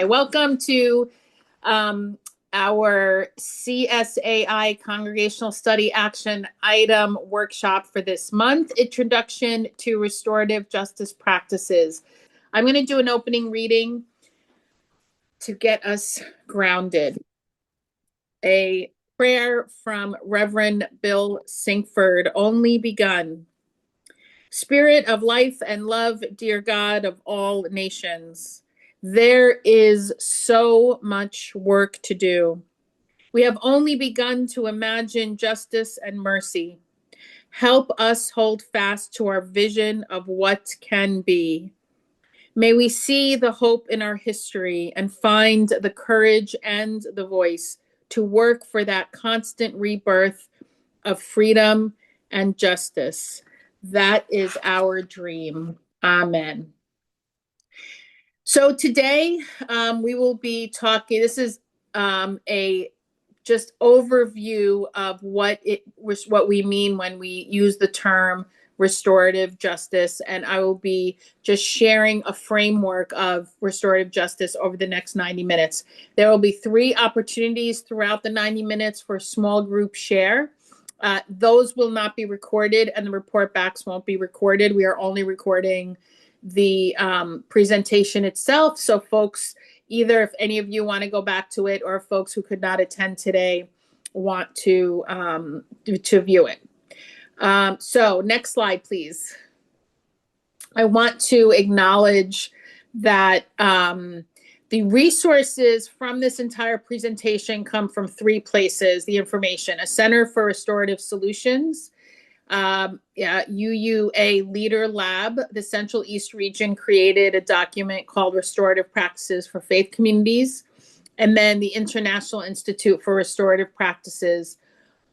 Welcome to our CSAI Congregational Study Action Item Workshop for this month, Introduction to Restorative Justice Practices. I'm going to do an opening reading to get us grounded. A prayer from Reverend Bill Sinkford, only begun. Spirit of life and love, dear God of all nations, there is so much work to do. We have only begun to imagine justice and mercy. Help us hold fast to our vision of what can be. May we see the hope in our history and find the courage and the voice to work for that constant rebirth of freedom and justice. That is our dream. Amen. So today we will be talking, this is a just overview of what we mean when we use the term restorative justice. And I will be just sharing a framework of restorative justice over the next 90 minutes. There will be 3 opportunities throughout the 90 minutes for small group share. Those will not be recorded and the report backs won't be recorded. We are only recording the presentation itself. So folks, either if any of you want to go back to it or folks who could not attend today want to view it. So next slide, please. I want to acknowledge that the resources from this entire presentation come from 3 places, the information: a Center for Restorative Solutions, UUA Leader Lab. The Central East region created a document called Restorative Practices for Faith Communities, and then the International Institute for Restorative Practices.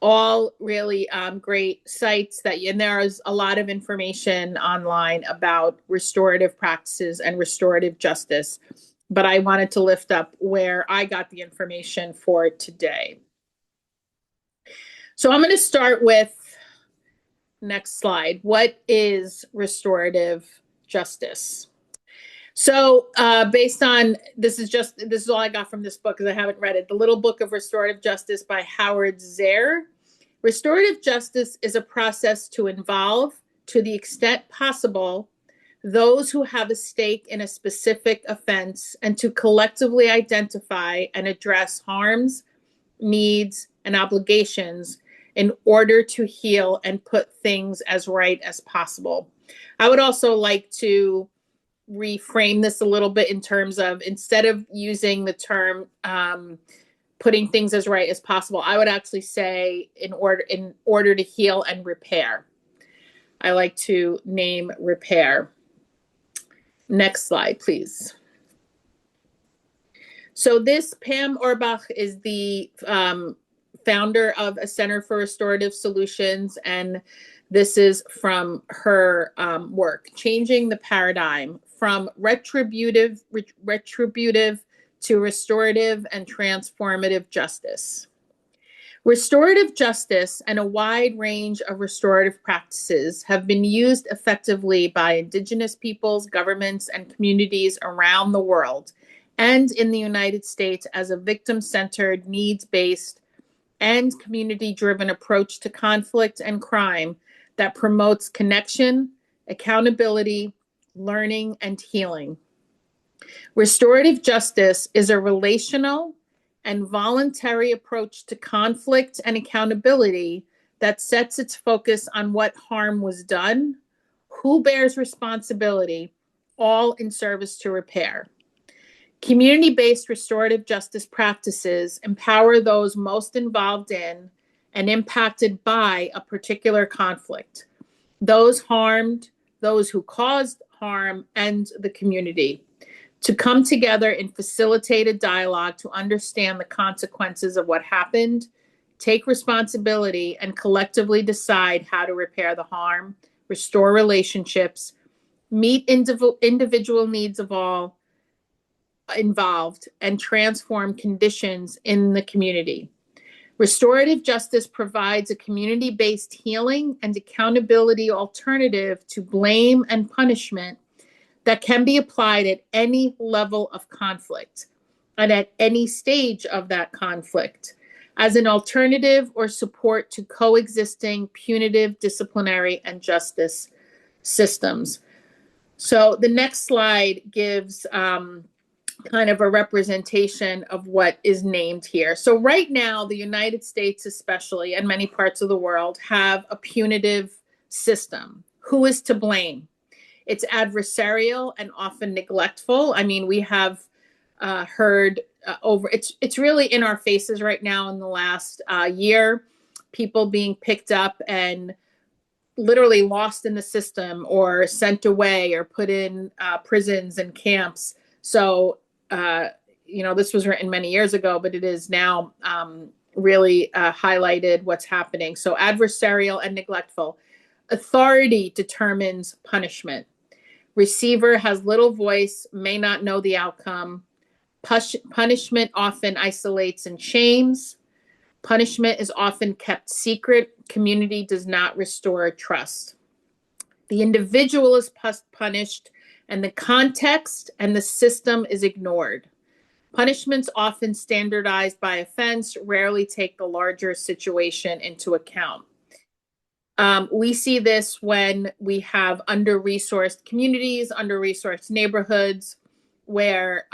All really great sites and there is a lot of information online about restorative practices and restorative justice. But I wanted to lift up where I got the information for today. So I'm going to start with, next slide. What is restorative justice? So based on, this is all I got from this book because I haven't read it. The Little Book of Restorative Justice by Howard Zehr. Restorative justice is a process to involve, to the extent possible, those who have a stake in a specific offense and to collectively identify and address harms, needs, and obligations in order to heal and put things as right as possible. I would also like to reframe this a little bit in terms of, instead of using the term putting things as right as possible, I would actually say in order to heal and repair. I like to name repair. Next slide, please. So this, Pam Orbach, is the founder of a Center for Restorative Solutions, and this is from her work, Changing the Paradigm from Retributive to Restorative and Transformative Justice. Restorative justice and a wide range of restorative practices have been used effectively by Indigenous peoples, governments, and communities around the world and in the United States as a victim-centered, needs-based, and community-driven approach to conflict and crime that promotes connection, accountability, learning, and healing. Restorative justice is a relational and voluntary approach to conflict and accountability that sets its focus on what harm was done, who bears responsibility, all in service to repair. Community-based restorative justice practices empower those most involved in and impacted by a particular conflict, those harmed, those who caused harm, and the community, to come together in facilitated dialogue to understand the consequences of what happened, take responsibility, and collectively decide how to repair the harm, restore relationships, meet individual needs of all involved, and transform conditions in the community. Restorative justice provides a community-based healing and accountability alternative to blame and punishment that can be applied at any level of conflict, and at any stage of that conflict as an alternative or support to coexisting punitive, disciplinary, and justice systems. So the next slide gives kind of a representation of what is named here. So right now, the United States especially, and many parts of the world, have a punitive system. Who is to blame? It's adversarial and often neglectful. I mean, we have heard over, it's really in our faces right now in the last year, people being picked up and literally lost in the system or sent away or put in prisons and camps. So, this was written many years ago, but it is now really highlighted what's happening. So adversarial and neglectful. Authority determines punishment. Receiver has little voice, may not know the outcome. Punishment often isolates and shames. Punishment is often kept secret. Community does not restore trust. The individual is punished, and the context and the system is ignored. Punishments often standardized by offense rarely take the larger situation into account. We see this when we have under-resourced communities, under-resourced neighborhoods, where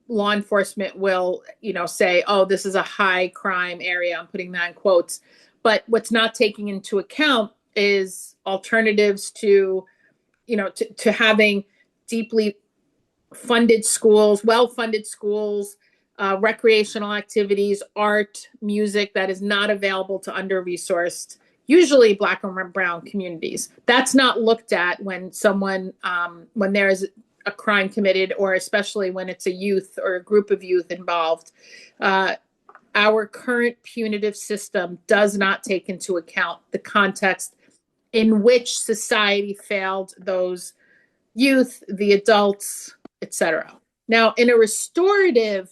law enforcement will, say, oh, this is a high crime area. I'm putting that in quotes. But what's not taking into account is alternatives to having deeply funded schools, well-funded schools, recreational activities, art, music that is not available to under-resourced, usually Black and brown communities. That's not looked at when when there is a crime committed, or especially when it's a youth or a group of youth involved. Our current punitive system does not take into account the context in which society failed those youth, the adults, etc. Now, in a restorative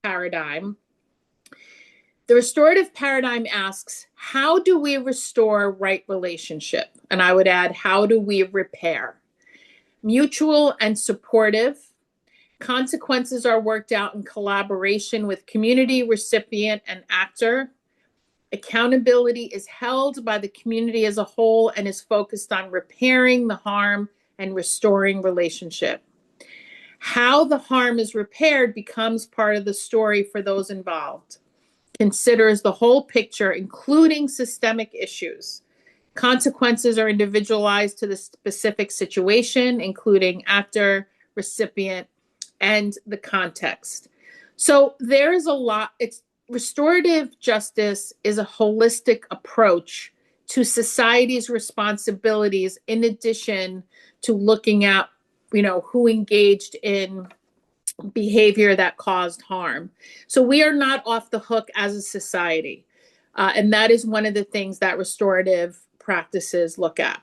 paradigm, the restorative paradigm asks, how do we restore right relationship? And I would add, how do we repair? Mutual and supportive. Consequences are worked out in collaboration with community, recipient, and actor. Accountability is held by the community as a whole and is focused on repairing the harm and restoring relationship. How the harm is repaired becomes part of the story for those involved. Considers the whole picture, including systemic issues. Consequences are individualized to the specific situation, including actor, recipient, and the context. So there is a lot. Restorative justice is a holistic approach to society's responsibilities, in addition to looking at, who engaged in behavior that caused harm. So we are not off the hook as a society. And that is one of the things that restorative practices look at.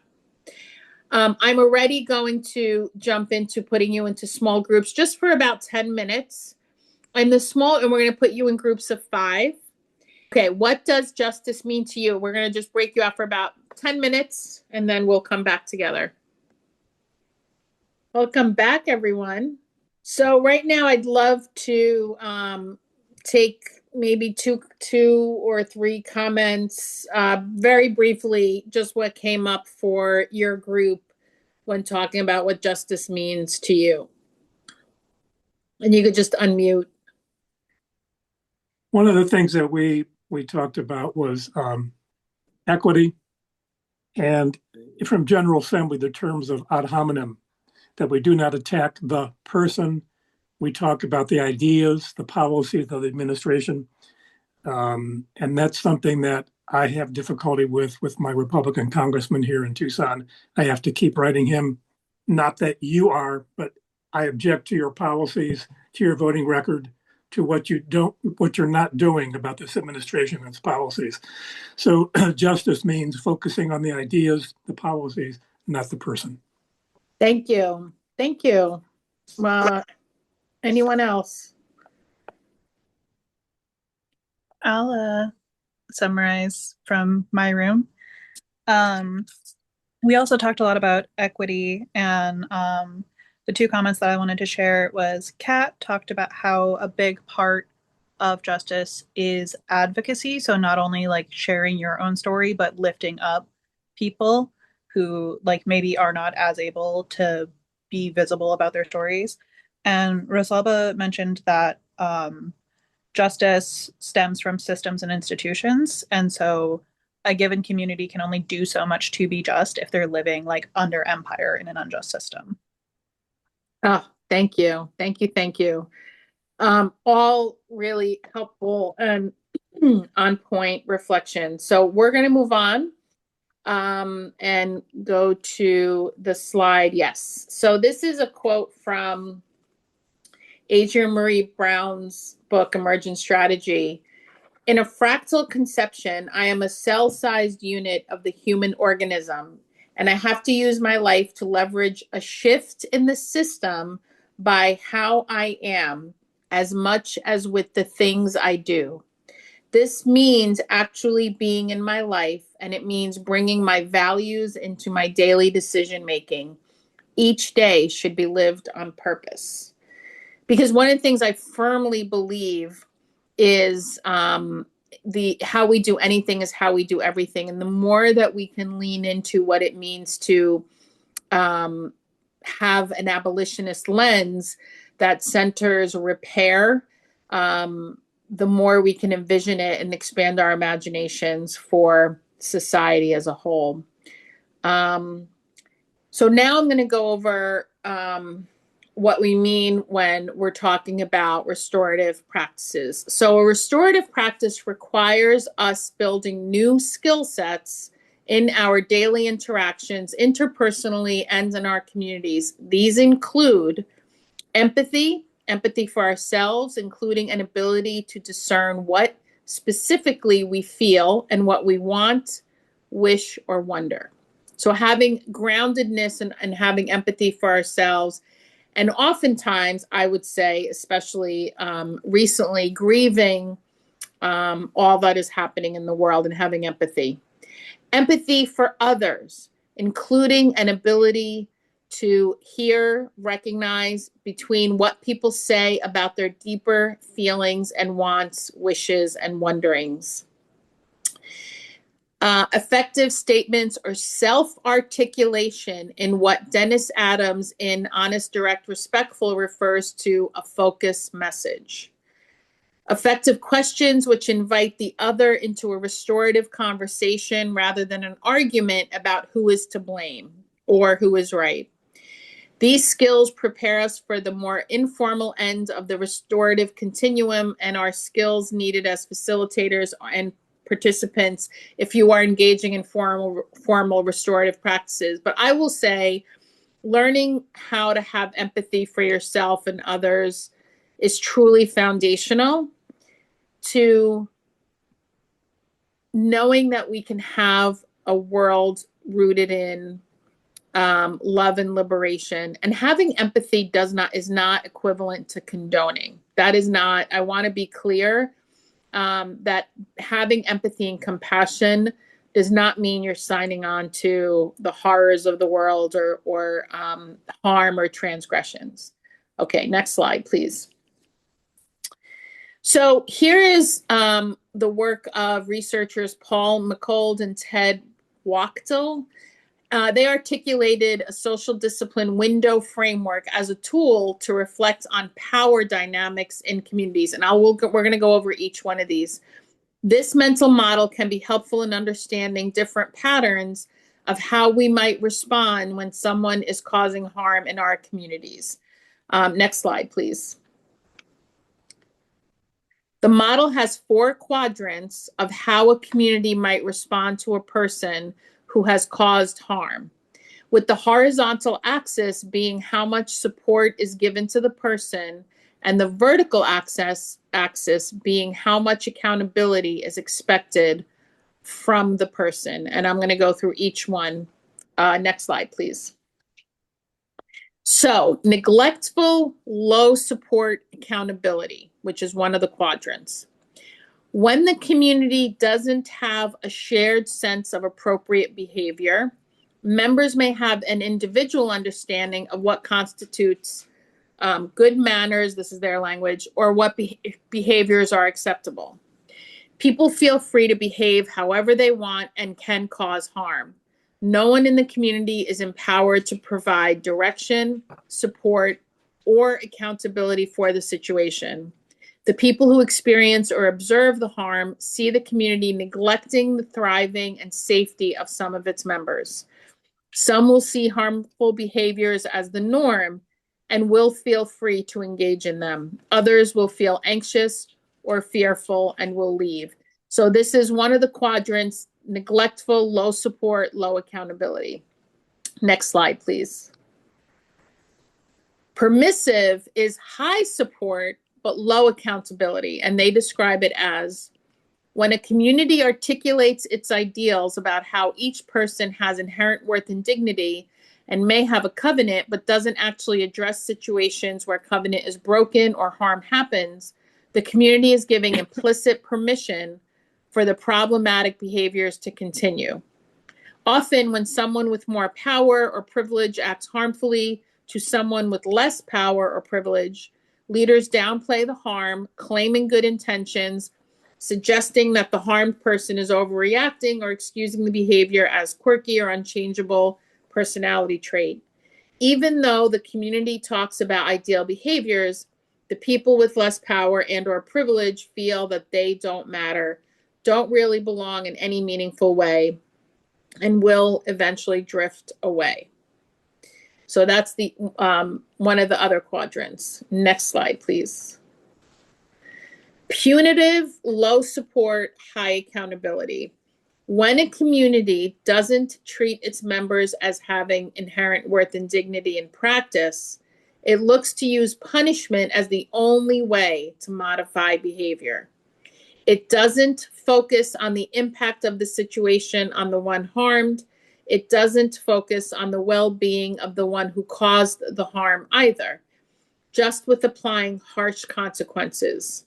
I'm already going to jump into putting you into small groups just for about 10 minutes. And we're going to put you in groups of 5. Okay, what does justice mean to you? We're going to just break you out for about 10 minutes, and then we'll come back together. Welcome back, everyone. So right now, I'd love to take maybe two or three comments, very briefly, just what came up for your group when talking about what justice means to you. And you could just unmute. One of the things that we talked about was equity, and from General Assembly, the terms of ad hominem, that we do not attack the person. We talk about the ideas, the policies of the administration, and that's something that I have difficulty with my Republican congressman here in Tucson. I have to keep writing him, not that you are, but I object to your policies, to your voting record, to what you're not doing about this administration and its policies. So justice means focusing on the ideas, the policies, not the person. Thank you. Thank you. Anyone else? I'll summarize from my room. We also talked a lot about equity and the two comments that I wanted to share was Kat talked about how a big part of justice is advocacy. So not only like sharing your own story, but lifting up people who like maybe are not as able to be visible about their stories. And Rosalba mentioned that justice stems from systems and institutions. And so a given community can only do so much to be just if they're living like under empire in an unjust system. Oh, thank you. Thank you. Thank you. All really helpful and on point reflection. So we're going to move on and go to the slide. Yes. So this is a quote from Adrienne Marie Brown's book, Emergent Strategy. In a fractal conception, I am a cell-sized unit of the human organism, and I have to use my life to leverage a shift in the system by how I am, as much as with the things I do. This means actually being in my life, and it means bringing my values into my daily decision making. Each day should be lived on purpose. Because one of the things I firmly believe is the how we do anything is how we do everything. And the more that we can lean into what it means to have an abolitionist lens that centers repair, the more we can envision it and expand our imaginations for society as a whole. So now I'm going to go over what we mean when we're talking about restorative practices. So a restorative practice requires us building new skill sets in our daily interactions, interpersonally, and in our communities. These include empathy for ourselves, including an ability to discern what specifically we feel and what we want, wish, or wonder. So having groundedness and having empathy for ourselves. And oftentimes, I would say, especially recently, grieving all that is happening in the world and having empathy. Empathy for others, including an ability to hear, recognize between what people say about their deeper feelings and wants, wishes, and wonderings. Effective statements or self-articulation in what Dennis Adams in Honest, Direct, Respectful refers to a focus message. Effective questions which invite the other into a restorative conversation rather than an argument about who is to blame or who is right. These skills prepare us for the more informal end of the restorative continuum and are skills needed as facilitators and participants if you are engaging in formal restorative practices. But I will say learning how to have empathy for yourself and others is truly foundational to knowing that we can have a world rooted in love and liberation. And having empathy is not equivalent to condoning. That is not, I want to be clear that having empathy and compassion does not mean you're signing on to the horrors of the world or harm or transgressions. Okay, next slide, please. So here is the work of researchers Paul McCold and Ted Wachtel. They articulated a social discipline window framework as a tool to reflect on power dynamics in communities. And we're going to go over each one of these. This mental model can be helpful in understanding different patterns of how we might respond when someone is causing harm in our communities. Next slide, please. The model has 4 quadrants of how a community might respond to a person who has caused harm, with the horizontal axis being how much support is given to the person and the vertical axis being how much accountability is expected from the person. And I'm going to go through each one. Next slide, please. So neglectful, low support accountability, which is one of the quadrants. When the community doesn't have a shared sense of appropriate behavior, Members may have an individual understanding of what constitutes good manners, this is their language, or what behaviors are acceptable. People feel free to behave however they want and can cause harm. No one in the community is empowered to provide direction, support, or accountability for the situation. The people who experience or observe the harm see the community neglecting the thriving and safety of some of its members. Some will see harmful behaviors as the norm and will feel free to engage in them. Others will feel anxious or fearful and will leave. So this is one of the quadrants: neglectful, low support, low accountability. Next slide, please. Permissive is high support, but low accountability. And they describe it as when a community articulates its ideals about how each person has inherent worth and dignity and may have a covenant, but doesn't actually address situations where covenant is broken or harm happens, the community is giving implicit permission for the problematic behaviors to continue. Often, when someone with more power or privilege acts harmfully to someone with less power or privilege, leaders downplay the harm, claiming good intentions, suggesting that the harmed person is overreacting or excusing the behavior as quirky or unchangeable personality trait. Even though the community talks about ideal behaviors, the people with less power and or privilege feel that they don't matter, don't really belong in any meaningful way, and will eventually drift away. So that's the one of the other quadrants. Next slide, please. Punitive, low support, high accountability. When a community doesn't treat its members as having inherent worth and dignity in practice, it looks to use punishment as the only way to modify behavior. It doesn't focus on the impact of the situation on the one harmed. It doesn't focus on the well-being of the one who caused the harm either, just with applying harsh consequences.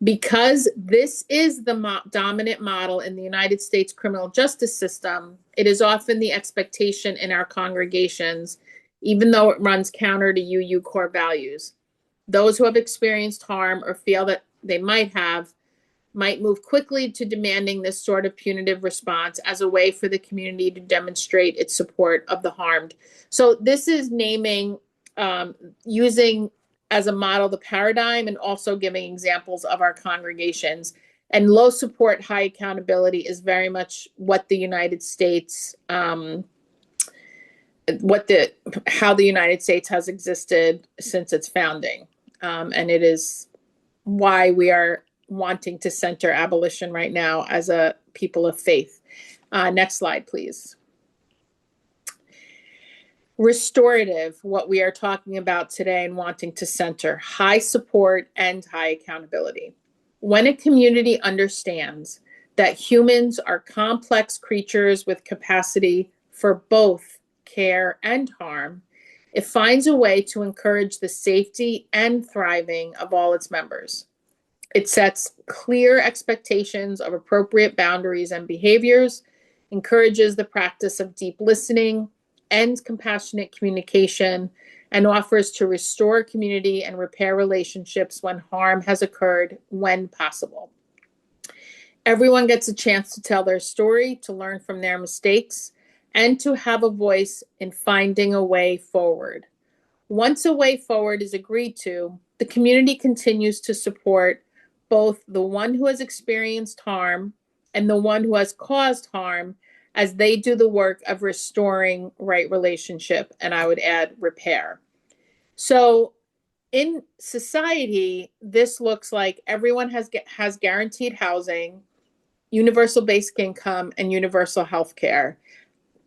Because this is the dominant model in the United States criminal justice system, it is often the expectation in our congregations, even though it runs counter to UU core values. Those who have experienced harm or feel that they might move quickly to demanding this sort of punitive response as a way for the community to demonstrate its support of the harmed. So this is naming, using as a model the paradigm, and also giving examples of our congregations. And low support, high accountability is very much what the United States, how the United States has existed since its founding. And it is why we are wanting to center abolition right now as a people of faith. Next slide, please. Restorative, what we are talking about today and wanting to center: high support and high accountability. When a community understands that humans are complex creatures with capacity for both care and harm, it finds a way to encourage the safety and thriving of all its members. It sets clear expectations of appropriate boundaries and behaviors, encourages the practice of deep listening and compassionate communication, and offers to restore community and repair relationships when harm has occurred when possible. Everyone gets a chance to tell their story, to learn from their mistakes, and to have a voice in finding a way forward. Once a way forward is agreed to, the community continues to support both the one who has experienced harm and the one who has caused harm as they do the work of restoring right relationship, and I would add repair. So in society, this looks like everyone has guaranteed housing, universal basic income, and universal health care.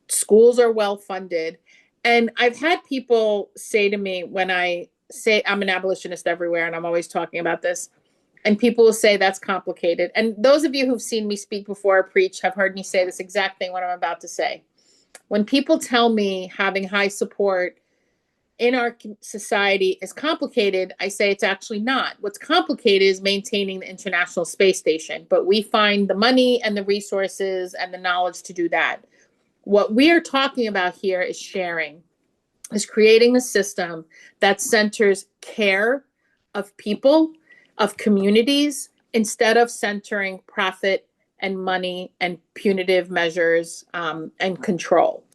Schools are well funded. And I've had people say to me, when I say I'm an abolitionist everywhere, and I'm always talking about this, and people will say that's complicated. And those of you who've seen me speak before or preach have heard me say this exact thing, what I'm about to say. When people tell me having high support in our society is complicated, I say it's actually not. What's complicated is maintaining the International Space Station, but we find the money and the resources and the knowledge to do that. What we are talking about here is sharing, is creating a system that centers care of people, of communities, instead of centering profit and money and punitive measures and control.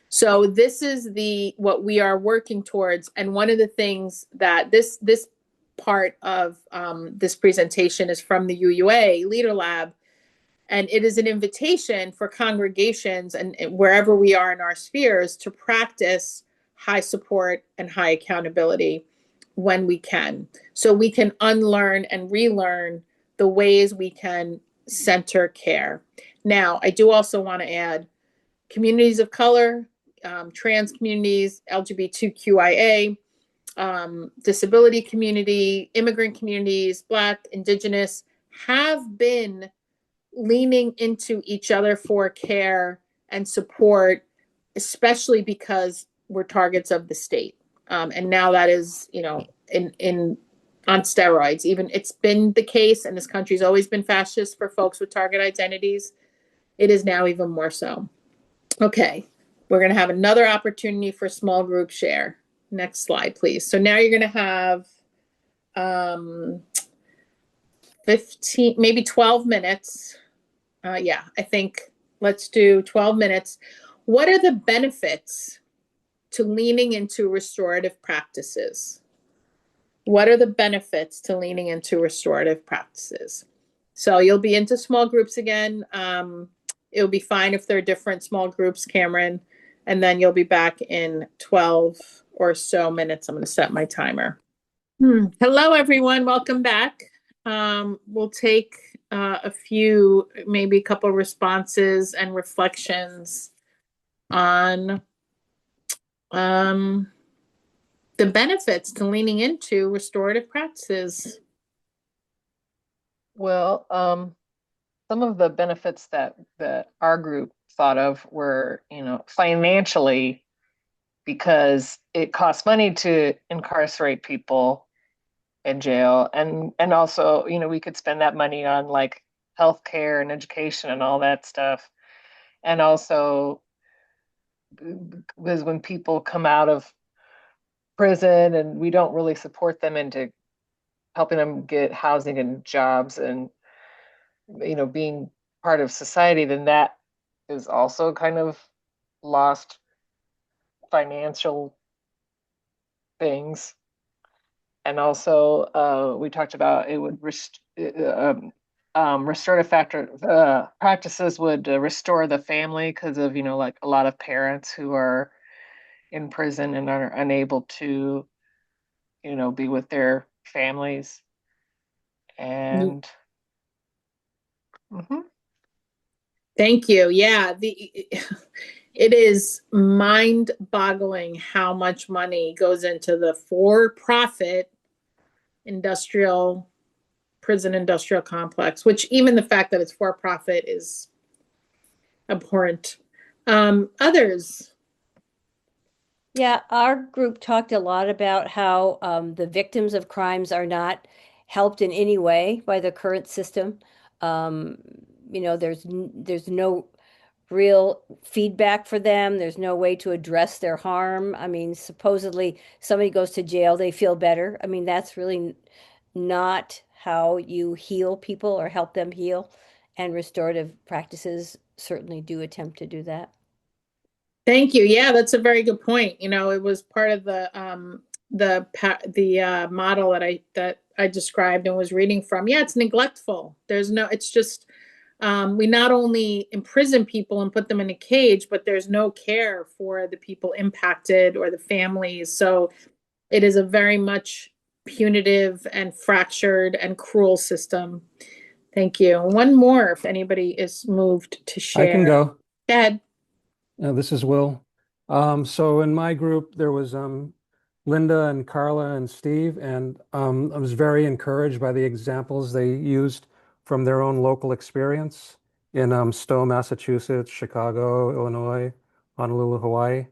So this is what we are working towards. And one of the things that this part of this presentation is from the UUA Leader Lab. And it is an invitation for congregations and wherever we are in our spheres to practice high support and high accountability when we can. So we can unlearn and relearn the ways we can center care. Now, I do also want to add communities of color, trans communities, LGBTQIA, disability community, immigrant communities, Black, Indigenous, have been leaning into each other for care and support, especially because we're targets of the state. And now that is, in on steroids. Even it's been the case, and this country's always been fascist for folks with target identities. It is now even more so. Okay, we're going to have another opportunity for small group share. Next slide, please. So now you're going to have 15, maybe 12 minutes. I think let's do 12 minutes. What are the benefits to leaning into restorative practices? What are the benefits to leaning into restorative practices? So you'll be into small groups again. It'll be fine if they're different small groups, Cameron, and then you'll be back in 12 or so minutes. I'm going to set my timer. Hello, everyone. Welcome back. We'll take a few, maybe a couple responses and reflections on the benefits to leaning into restorative practices. Well, some of the benefits that our group thought of were, financially, because it costs money to incarcerate people in jail, and also, we could spend that money on like healthcare and education and all that stuff. And also, because when people come out of prison and we don't really support them into helping them get housing and jobs and being part of society, then that is also kind of lost financial things. And also, we talked about it would restorative practices would restore the family, because of like a lot of parents who are in prison and are unable to be with their families. And Thank you. Yeah, it is mind-boggling how much money goes into the for-profit prison industrial complex, which even the fact that it's for-profit is abhorrent. Others? Yeah, our group talked a lot about how the victims of crimes are not helped in any way by the current system. There's no real feedback for them. There's no way to address their harm. I mean, supposedly somebody goes to jail, they feel better. I mean, that's really not how you heal people or help them heal. And restorative practices certainly do attempt to do that. Thank you. Yeah, that's a very good point. It was part of the model that I described and was reading from. Yeah, it's neglectful. It's just we not only imprison people and put them in a cage, but there's no care for the people impacted or the families. So it is a very much punitive and fractured and cruel system. Thank you. One more, if anybody is moved to share. I can go. Go ahead. This is Will. So in my group, there was Linda and Carla and Steve, and I was very encouraged by the examples they used from their own local experience in Stowe, Massachusetts, Chicago, Illinois, Honolulu, Hawaii.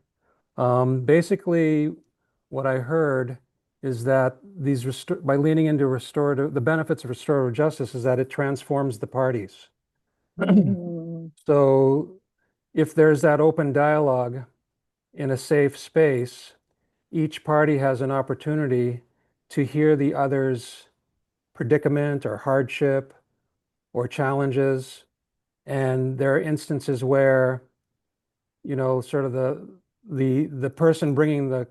Basically, what I heard is that by leaning into the benefits of restorative justice is that it transforms the parties. So if there's that open dialogue in a safe space, each party has an opportunity to hear the other's predicament or hardship or challenges. And there are instances where, sort of the person bringing the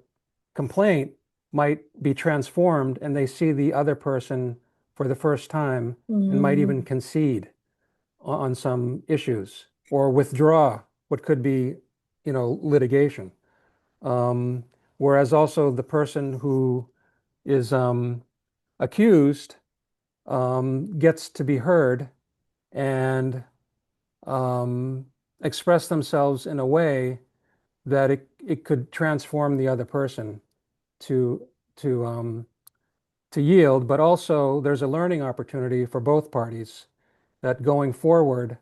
complaint might be transformed, and they see the other person for the first time and might even concede on some issues or withdraw what could be, litigation. Whereas also the person who is accused gets to be heard and express themselves in a way that it could transform the other person to yield, but also there's a learning opportunity for both parties that going forward,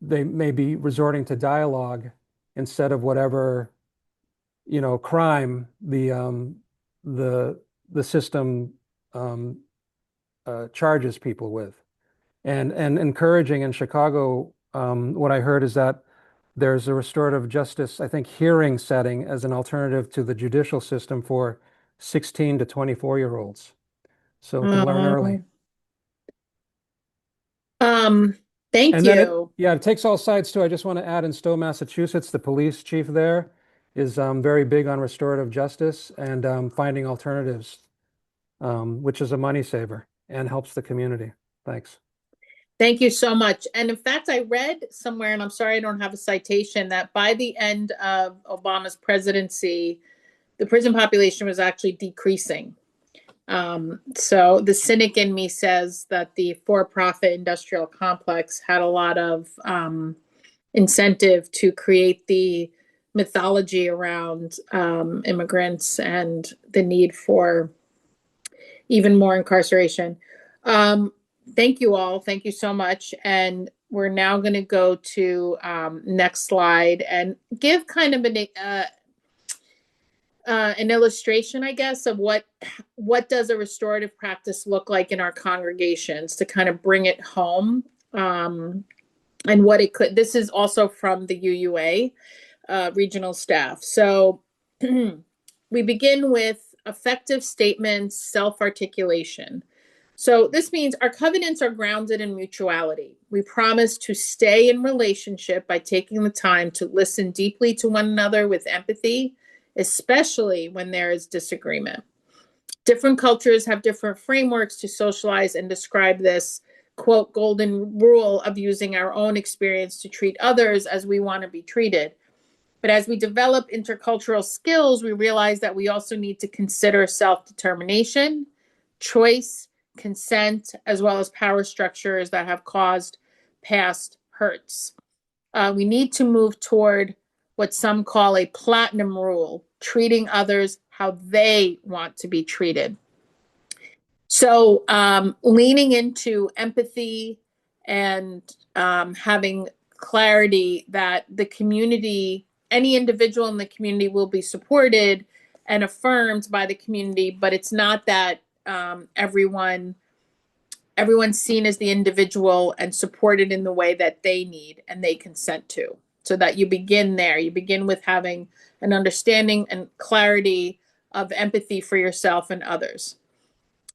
they may be resorting to dialogue instead of whatever, crime the system charges people with. And encouraging in Chicago, what I heard is that there's a restorative justice, I think, hearing setting as an alternative to the judicial system for 16 to 24-year-olds. So can learn early. Thank And you. Then it takes all sides too. I just want to add, in Stowe, Massachusetts, the police chief there is very big on restorative justice and finding alternatives, which is a money saver and helps the community. Thanks. Thank you so much. And in fact, I read somewhere, and I'm sorry I don't have a citation, that by the end of Obama's presidency, the prison population was actually decreasing. So the cynic in me says that the for-profit industrial complex had a lot of incentive to create the mythology around immigrants and the need for even more incarceration. Thank you all. Thank you so much. And we're now going to go to next slide and give kind of an illustration, I guess, of what does a restorative practice look like in our congregations to kind of bring it home, and what it could. This is also from the UUA regional staff. So we begin with effective statements, self-articulation. So this means our covenants are grounded in mutuality. We promise to stay in relationship by taking the time to listen deeply to one another with empathy, especially when there is disagreement. Different cultures have different frameworks to socialize and describe this, quote, golden rule of using our own experience to treat others as we want to be treated. But as we develop intercultural skills, we realize that we also need to consider self-determination, choice, consent, as well as power structures that have caused past hurts. We need to move toward what some call a platinum rule, treating others how they want to be treated. So leaning into empathy and having clarity that the community, any individual in the community will be supported and affirmed by the community, but it's not that everyone's seen as the individual and supported in the way that they need and they consent to. So that you begin there. You begin with having an understanding and clarity of empathy for yourself and others.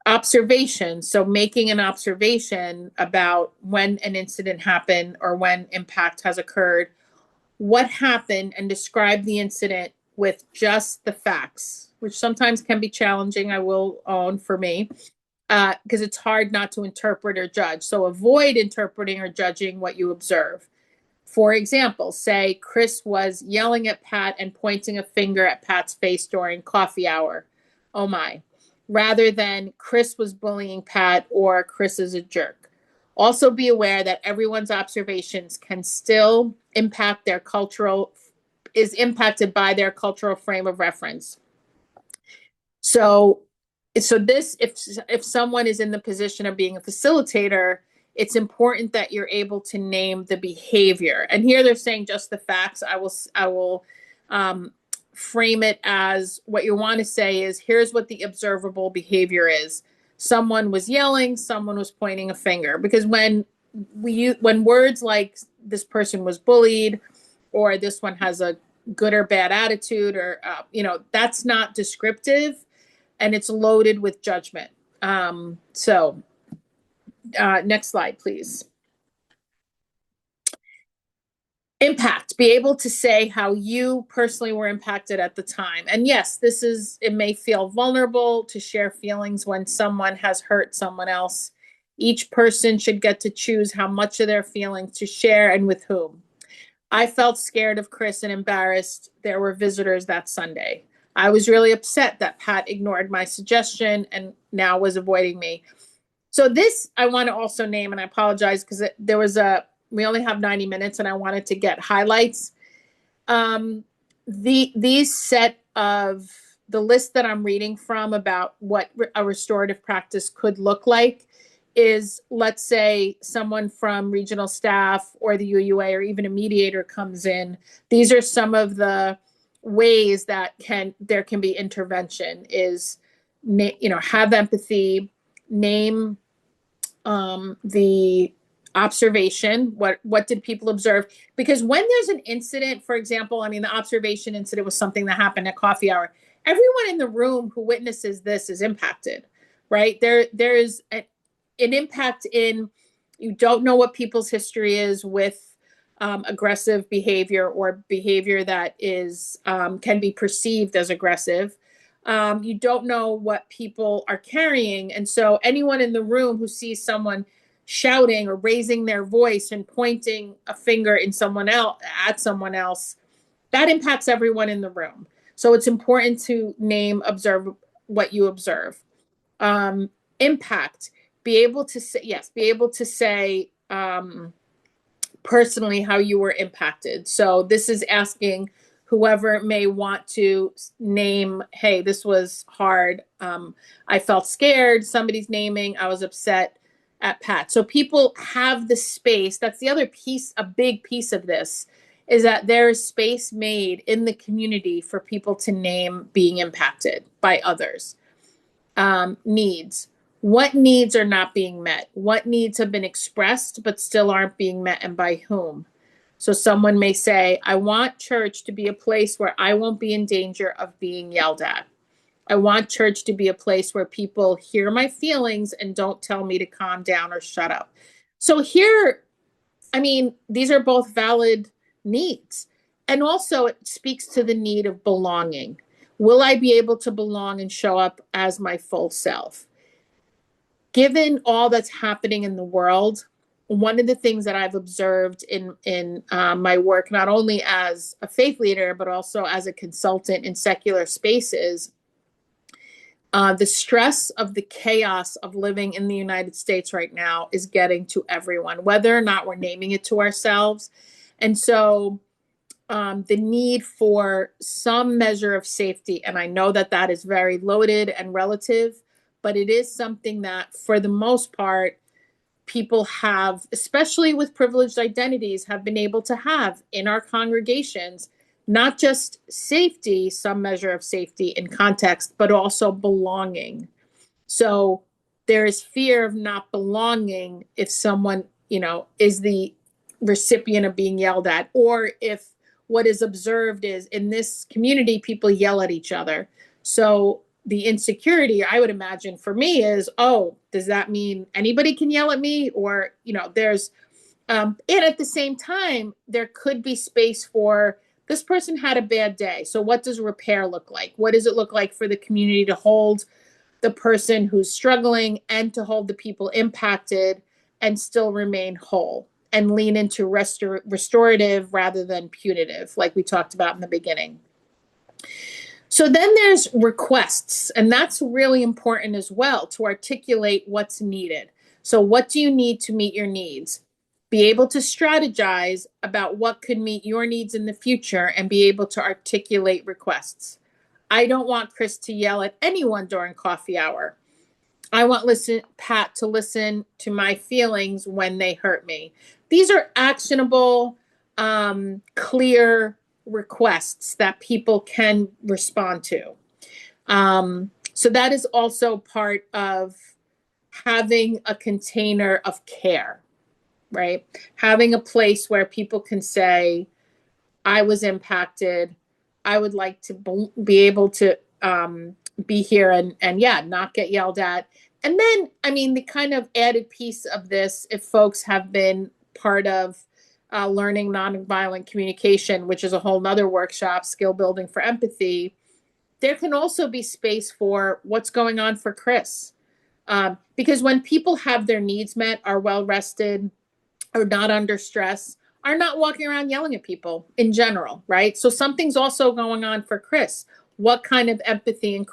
Observation. So making an observation about when an incident happened or when impact has occurred, what happened, and describe the incident with just the facts, which sometimes can be challenging, I will own, for me, because it's hard not to interpret or judge. So avoid interpreting or judging what you observe. For example, say Chris was yelling at Pat and pointing a finger at Pat's face during coffee hour. Oh my. Rather than Chris was bullying Pat or Chris is a jerk. Also be aware that everyone's observations can still impact their is impacted by their cultural frame of reference. So this, if someone is in the position of being a facilitator, it's important that you're able to name the behavior. And here they're saying just the facts. I will frame it as what you want to say is, here's what the observable behavior is. Someone was yelling, someone was pointing a finger. Because when words like this person was bullied, or this one has a good or bad attitude, or, that's not descriptive, and it's loaded with judgment. Next slide, please. Impact, be able to say how you personally were impacted at the time. And yes, it may feel vulnerable to share feelings when someone has hurt someone else. Each person should get to choose how much of their feelings to share and with whom. I felt scared of Chris and embarrassed. There were visitors that Sunday. I was really upset that Pat ignored my suggestion and now was avoiding me. So this I want to also name, and I apologize because we only have 90 minutes and I wanted to get highlights. These set of the list that I'm reading from about what a restorative practice could look like is, let's say someone from regional staff or the UUA or even a mediator comes in. These are some of the ways that there can be intervention is, have empathy, name the observation. What did people observe? Because when there's an incident, for example, the observation incident was something that happened at coffee hour. Everyone in the room who witnesses this is impacted, right? There is an impact in, you don't know what people's history is with aggressive behavior or behavior that is can be perceived as aggressive. You don't know what people are carrying. And so anyone in the room who sees someone shouting or raising their voice and pointing a finger at someone else, that impacts everyone in the room. So it's important to observe what you observe. Impact, be able to say personally how you were impacted. So this is asking whoever may want to name, hey, this was hard. I felt scared. Somebody's naming, I was upset at Pat. So people have the space. That's the other piece, a big piece of this, is that there is space made in the community for people to name being impacted by others. Needs. What needs are not being met? What needs have been expressed but still aren't being met, and by whom? So someone may say, I want church to be a place where I won't be in danger of being yelled at. I want church to be a place where people hear my feelings and don't tell me to calm down or shut up. So here, these are both valid needs. And also it speaks to the need of belonging. Will I be able to belong and show up as my full self? Given all that's happening in the world, one of the things that I've observed in my work, not only as a faith leader, but also as a consultant in secular spaces, the stress of the chaos of living in the United States right now is getting to everyone, whether or not we're naming it to ourselves. And so the need for some measure of safety, and I know that is very loaded and relative, but it is something that for the most part, people have, especially with privileged identities, have been able to have in our congregations, not just safety, some measure of safety in context, but also belonging. So there is fear of not belonging if someone, is the recipient of being yelled at, or if what is observed is in this community, people yell at each other. So the insecurity, I would imagine for me is, does that mean anybody can yell at me? Or, there's, and at the same time, there could be space for this person had a bad day. So what does repair look like? What does it look like for the community to hold the person who's struggling and to hold the people impacted and still remain whole and lean into restorative rather than punitive, like we talked about in the beginning? So then there's requests, and that's really important as well, to articulate what's needed. So what do you need to meet your needs? Be able to strategize about what could meet your needs in the future and be able to articulate requests. I don't want Chris to yell at anyone during coffee hour. I want Pat to listen to my feelings when they hurt me. These are actionable, clear requests that people can respond to. So that is also part of having a container of care. right? Having a place where people can say, I was impacted. I would like to be able to be here and yeah, not get yelled at. And then, I mean, the kind of added piece of this, if folks have been part of learning nonviolent communication, which is a whole nother workshop, skill building for empathy, there can also be space for what's going on for Chris. Because when people have their needs met, are well rested, are not under stress, are not walking around yelling at people in general, right? So something's also going on for Chris. What kind of empathy and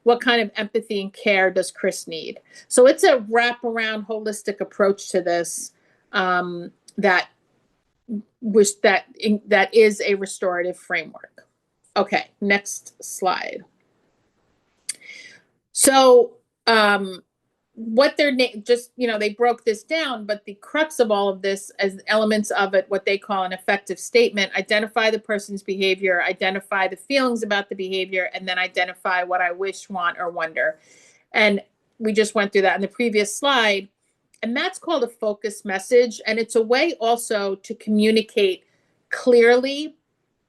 what kind of empathy and care does Chris need? So it's a wraparound, holistic approach to this that is a restorative framework. Okay, next slide. So what they're just, they broke this down, but the crux of all of this as elements of it, what they call an effective statement: identify the person's behavior, identify the feelings about the behavior, and then identify what I wish, want, or wonder. And we just went through that in the previous slide. And that's called a focus message. And it's a way also to communicate clearly,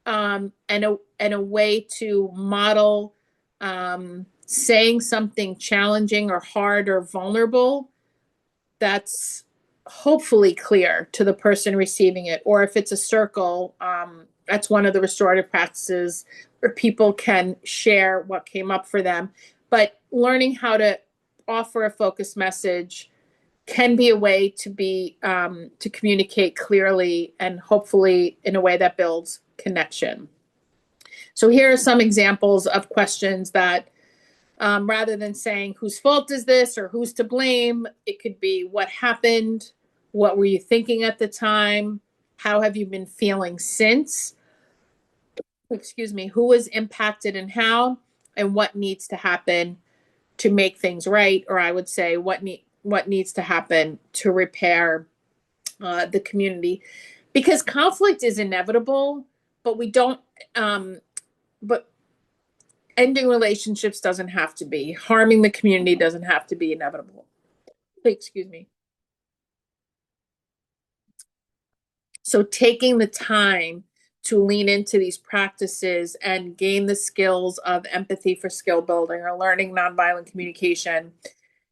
and a way to model saying something challenging or hard or vulnerable that's hopefully clear to the person receiving it. Or if it's a circle, that's one of the restorative practices where people can share what came up for them. But learning how to offer a focus message can be a way to communicate clearly and hopefully in a way that builds connection. So here are some examples of questions that rather than saying, whose fault is this or who's to blame, it could be, what happened? What were you thinking at the time? How have you been feeling since? Excuse me, who was impacted and how? And what needs to happen to make things right? Or I would say, what needs to happen to repair the community? Because conflict is inevitable, but we don't, but ending relationships doesn't have to be. Harming the community doesn't have to be inevitable. Excuse me. So taking the time to lean into these practices and gain the skills of empathy for skill building or learning nonviolent communication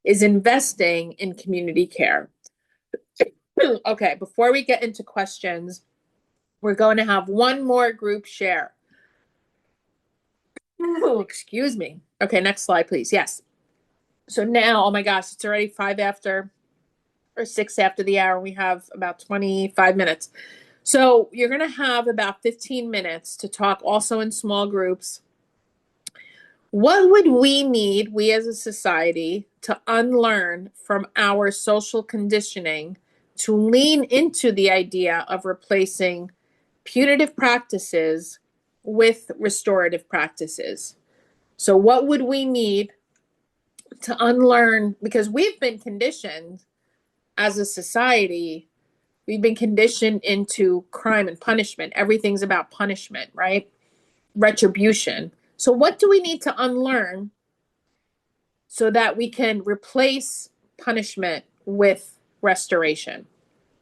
is investing in community care. Okay, before we get into questions, we're going to have one more group share. Oh, excuse me. Okay, next slide, please. Yes. So now, oh my gosh, it's already 5 after or 6 after the hour. We have about 25 minutes. So you're going to have about 15 minutes to talk also in small groups. What would we need, we as a society, to unlearn from our social conditioning to lean into the idea of replacing punitive practices with restorative practices? So what would we need to unlearn? Because we've been conditioned as a society, we've been conditioned into crime and punishment. Everything's about punishment, right? Retribution. So what do we need to unlearn so that we can replace punishment with restoration?